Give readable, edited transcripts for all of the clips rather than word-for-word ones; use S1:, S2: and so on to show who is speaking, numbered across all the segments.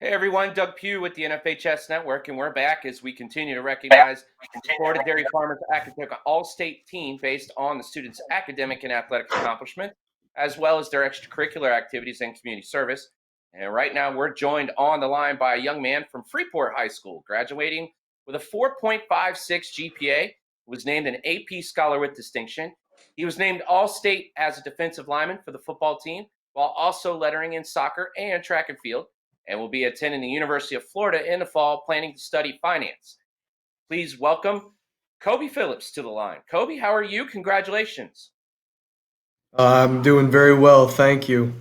S1: Hey everyone, Doug Pugh with the NFHS Network, and we're back as we continue to recognize the Florida Dairy Farmers Academic All-State team based on the students' academic and athletic accomplishments, as well as their extracurricular activities and community service. And right now, we're joined on the line by a young man from Freeport High School, graduating with a 4.56 GPA, was named an AP Scholar with distinction. He was named All-State as a defensive lineman for the football team, while also lettering in soccer and track and field, and will be attending the University of Florida in the fall, planning to study finance. Please welcome Kobe Phillips to the line. Kobe, how are you? Congratulations.
S2: I'm doing very well, thank you.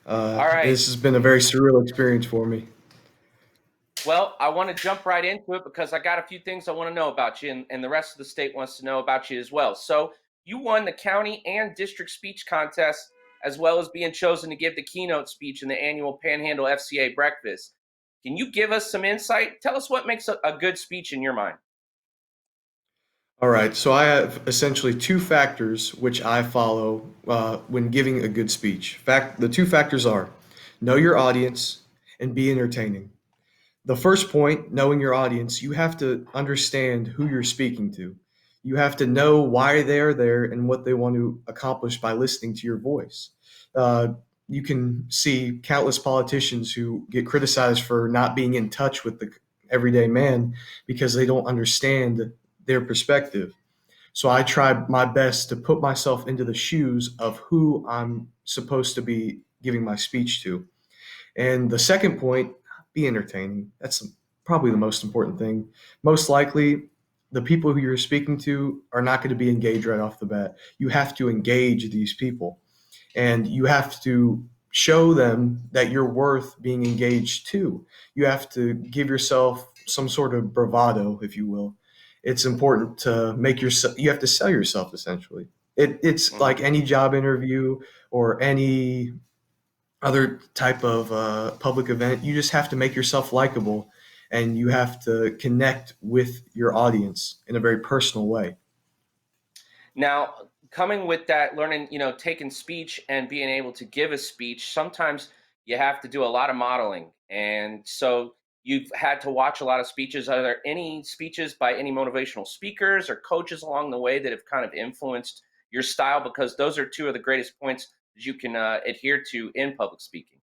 S1: All right.
S2: This has been a very surreal experience for me.
S1: Well, I want to jump right into it because I got a few things I want to know about you, and the rest of the state wants to know about you as well. So, you won the county and district speech contest, as well as being chosen to give the keynote speech in the annual Panhandle FCA breakfast. Can you give us some insight? Tell us what makes a good speech in your mind.
S2: All right, so I have essentially two factors which I follow when giving a good speech. The two factors are know your audience and be entertaining. The first point, knowing your audience, you have to understand who you're speaking to. You have to know why they're there and what they want to accomplish by listening to your voice. Uh, you can see countless politicians who get criticized for not being in touch with the everyday man because they don't understand their perspective. So I try my best to put myself into the shoes of who I'm supposed to be giving my speech to. And the second point, be entertaining. That's probably the most important thing. Most likely, the people who you're speaking to are not going to be engaged right off the bat. You have to engage these people, and you have to show them that you're worth being engaged too. You have to give yourself some sort of bravado, if you will. It's important to make yourself, you have to sell yourself essentially. It's
S1: Mhm.
S2: like any job interview or any other type of public event. You just have to make yourself likable, and you have to connect with your audience in a very personal way.
S1: Now, coming with that, learning, taking speech and being able to give a speech, sometimes you have to do a lot of modeling. And so you've had to watch a lot of speeches. Are there any speeches by any motivational speakers or coaches along the way that have kind of influenced your style? Because those are two of the greatest points that you can adhere to in public speaking.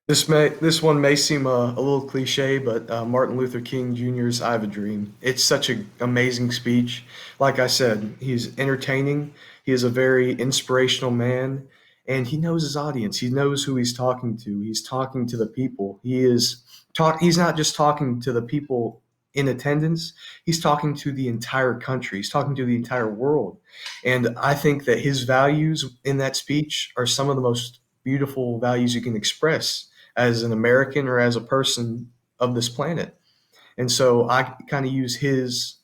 S2: This one may seem a little cliche, but Martin Luther King Jr.'s "I Have a Dream." It's such an amazing speech. Like I said, he's entertaining. He is a very inspirational man, and he knows his audience. He knows who he's talking to. He's talking to the people. He's not just talking to the people in attendance. He's talking to the entire country. He's talking to the entire world. And I think that his values in that speech are some of the most beautiful values you can express as an American or as a person of this planet. And so I kind of use his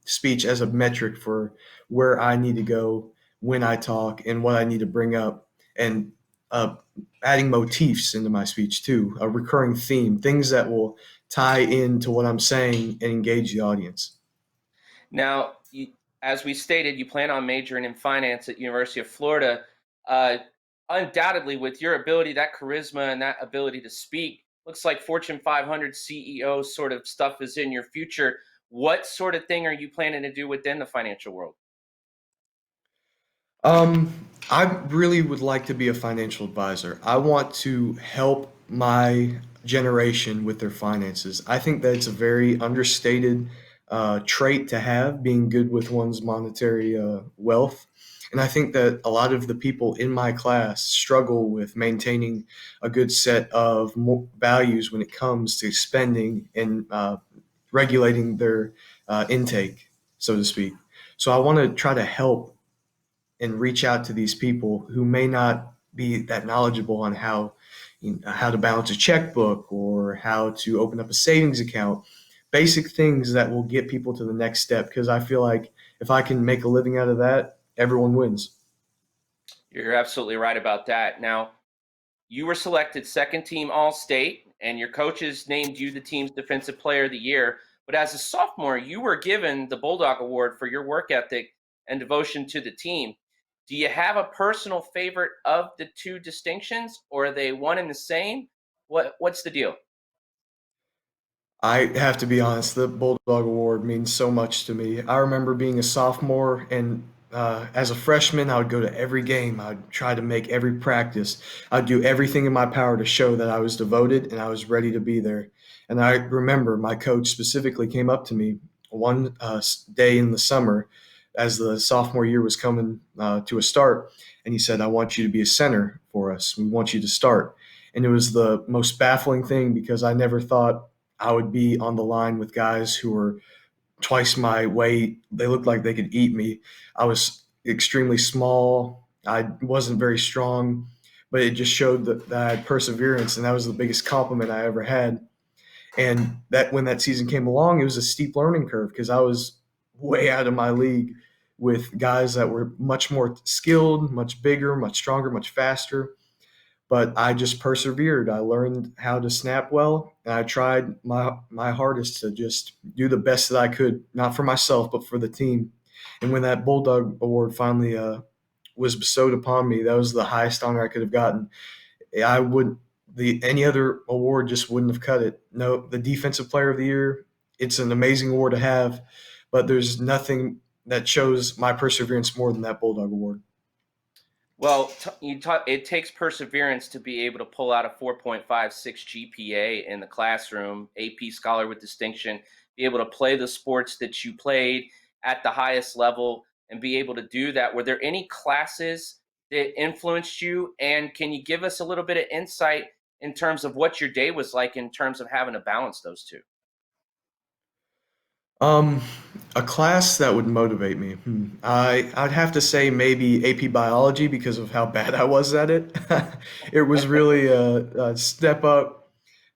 S2: speech as a metric for where I need to go when I talk and what I need to bring up, and uh, adding motifs into my speech too, a recurring theme, things that will tie into what I'm saying and engage the audience.
S1: Now, as we stated, you plan on majoring in finance at University of Florida. Uh, Undoubtedly, with your ability, that charisma, and that ability to speak, looks like Fortune 500 CEO sort of stuff is in your future. What sort of thing are you planning to do within the financial world?
S2: Um, I really would like to be a financial advisor. I want to help my generation with their finances. I think that it's a very understated trait to have, being good with one's monetary wealth. And I think that a lot of the people in my class struggle with maintaining a good set of values when it comes to spending and regulating their intake, so to speak. So I want to try to help and reach out to these people who may not be that knowledgeable on how to balance a checkbook or how to open up a savings account, basic things that will get people to the next step, because I feel like if I can make a living out of that, everyone wins.
S1: You're absolutely right about that. Now, you were selected second team All State, and your coaches named you the team's Defensive Player of the Year. But as a sophomore, you were given the Bulldog Award for your work ethic and devotion to the team. Do you have a personal favorite of the two distinctions, or are they one and the same? What's the deal?
S2: I have to be honest, the Bulldog Award means so much to me. I remember being a sophomore, and as a freshman, I would go to every game. I'd try to make every practice. I'd do everything in my power to show that I was devoted and I was ready to be there. And I remember my coach specifically came up to me one day in the summer as the sophomore year was coming to a start, and he said, "I want you to be a center for us. We want you to start." And it was the most baffling thing because I never thought I would be on the line with guys who were twice my weight. They looked like they could eat me. I was extremely small. I wasn't very strong, but it just showed that I had perseverance, and that was the biggest compliment I ever had. And that when that season came along, it was a steep learning curve because I was way out of my league with guys that were much more skilled, much bigger, much stronger, much faster, but I just persevered. I learned how to snap well, and I tried my hardest to just do the best that I could, not for myself, but for the team. And when that Bulldog Award finally was bestowed upon me, that was the highest honor I could have gotten. I would the any other award just wouldn't have cut it. No, the Defensive Player of the Year, it's an amazing award to have, but there's nothing that shows my perseverance more than that Bulldog Award.
S1: Well, it takes perseverance to be able to pull out a 4.56 GPA in the classroom, AP scholar with distinction, be able to play the sports that you played at the highest level and be able to do that. Were there any classes that influenced you? And can you give us a little bit of insight in terms of what your day was like in terms of having to balance those two?
S2: Um, a class that would motivate me. I'd have to say maybe AP Biology because of how bad I was at it. It was really a step up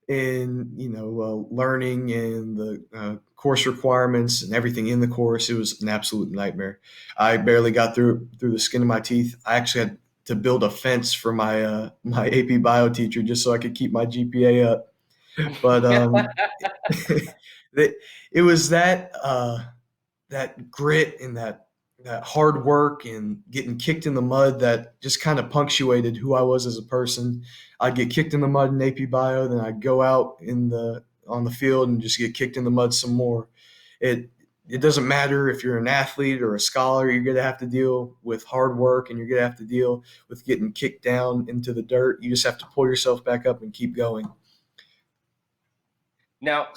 S2: in learning and the course requirements and everything in the course. It was an absolute nightmare. I barely got through the skin of my teeth. I actually had to build a fence for my my AP Bio teacher just so I could keep my GPA up. But it, it was that grit and that hard work and getting kicked in the mud that just kind of punctuated who I was as a person. I'd get kicked in the mud in AP Bio, then I'd go out in the on the field and just get kicked in the mud some more. It it doesn't matter if you're an athlete or a scholar, you're gonna have to deal with hard work and you're gonna have to deal with getting kicked down into the dirt. You just have to pull yourself back up and keep going.
S1: Now,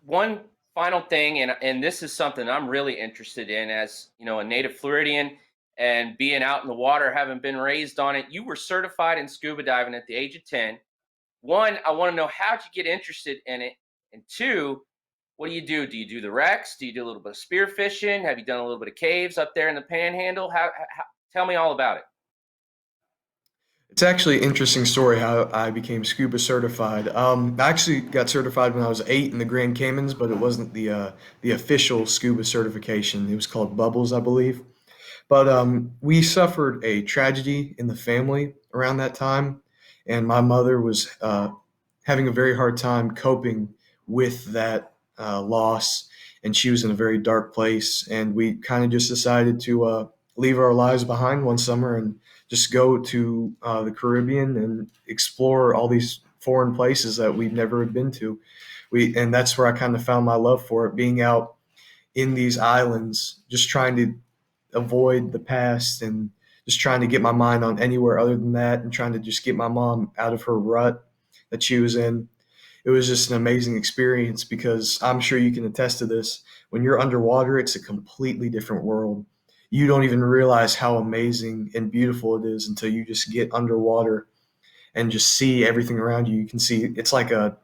S1: one final thing, and this is something I'm really interested in as a native Floridian and being out in the water, having been raised on it. You were certified in scuba diving at the age of 10. One, I want to know how'd you get interested in it, and two, what do you do? Do you do the wrecks? Do you do a little bit of spear fishing? Have you done a little bit of caves up there in the Panhandle? How tell me all about it.
S2: It's actually an interesting story how I became scuba certified. I actually got certified when I was 8 in the Grand Caymans, but it wasn't the official scuba certification. It was called Bubbles, I believe. But we suffered a tragedy in the family around that time, and my mother was having a very hard time coping with that loss, and she was in a very dark place. And we kind of just decided to leave our lives behind one summer and just go to the Caribbean and explore all these foreign places that we've never been to. And that's where I kind of found my love for it, being out in these islands, just trying to avoid the past and just trying to get my mind on anywhere other than that and trying to just get my mom out of her rut that she was in. It was just an amazing experience because I'm sure you can attest to this. When you're underwater, it's a completely different world. You don't even realize how amazing and beautiful it is until you just get underwater and just see everything around you. You can see it's like a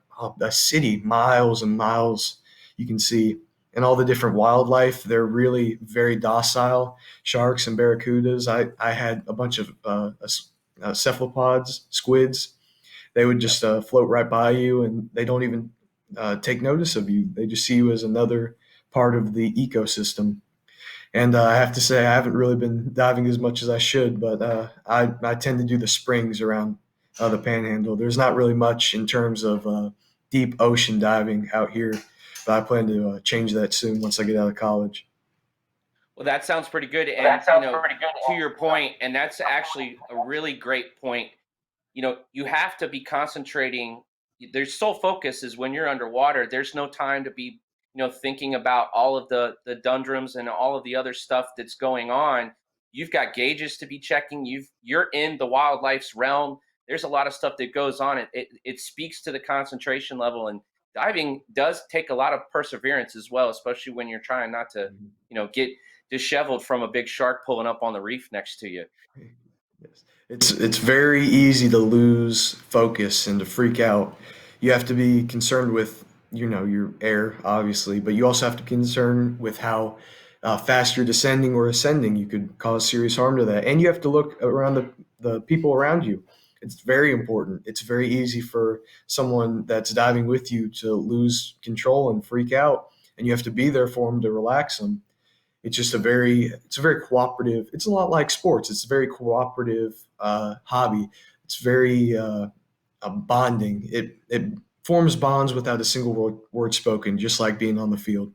S2: city, miles and miles you can see. And all the different wildlife, they're really very docile. Sharks and barracudas. I had a bunch of cephalopods, squids. They would
S1: Yeah.
S2: just float right by you, and they don't even take notice of you. They just see you as another part of the ecosystem. And I have to say, I haven't really been diving as much as I should, but I tend to do the springs around the Panhandle. There's not really much in terms of deep ocean diving out here, but I plan to change that soon once I get out of college.
S1: Well, that sounds pretty good.
S3: Well, that
S1: And,
S3: sounds pretty good.
S1: to your point, and that's actually a really great point. You have to be concentrating. There's sole focus is when you're underwater. There's no time to be, thinking about all of the dundrums and all of the other stuff that's going on. You've got gauges to be checking. You're in the wildlife's realm. There's a lot of stuff that goes on. It speaks to the concentration level, and diving does take a lot of perseverance as well, especially when you're trying not to, get disheveled from a big shark pulling up on the reef next to you.
S2: Yes. It's very easy to lose focus and to freak out. You have to be concerned with, your air, obviously, but you also have to be concerned with how fast you're descending or ascending. You could cause serious harm to that. And you have to look around the people around you. It's very important. It's very easy for someone that's diving with you to lose control and freak out, and you have to be there for them to relax them. It's a very cooperative. It's a lot like sports. It's a very cooperative hobby. It's very bonding. It forms bonds without a single word spoken, just like being on the field.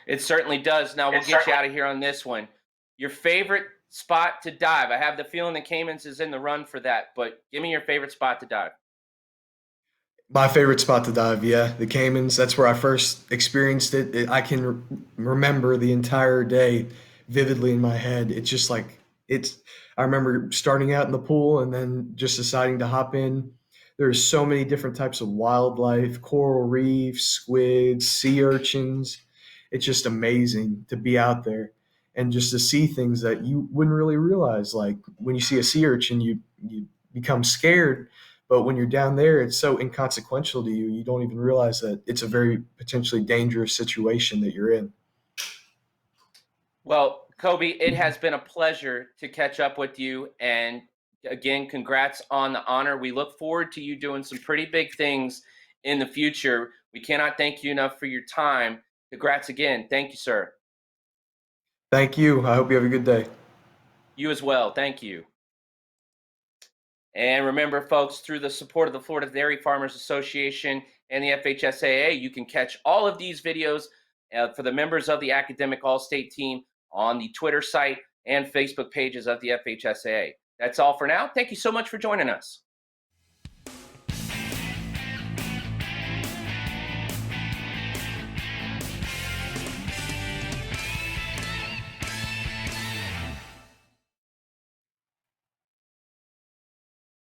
S1: It certainly does. Now we'll get you out of here on this one. Your favorite spot to dive? I have the feeling the Caymans is in the run for that, but give me your favorite spot to dive.
S2: My favorite spot to dive, yeah, the Caymans. That's where I first experienced it. I can remember the entire day vividly in my head. It's just like it's. I remember starting out in the pool and then just deciding to hop in. There's so many different types of wildlife, coral reefs, squids, sea urchins. It's just amazing to be out there and just to see things that you wouldn't really realize. Like when you see a sea urchin, you become scared, but when you're down there, it's so inconsequential to you, you don't even realize that it's a very potentially dangerous situation that you're in.
S1: Well, Kobe, it has been a pleasure to catch up with you. And again, congrats on the honor. We look forward to you doing some pretty big things in the future. We cannot thank you enough for your time. Congrats again. Thank you, sir.
S2: Thank you. I hope you have a good day.
S1: You as well. Thank you. And remember, folks, through the support of the Florida Dairy Farmers Association and the FHSAA, you can catch all of these videos for the members of the Academic All-State team on the Twitter site and Facebook pages of the FHSAA. That's all for now. Thank you so much for joining us.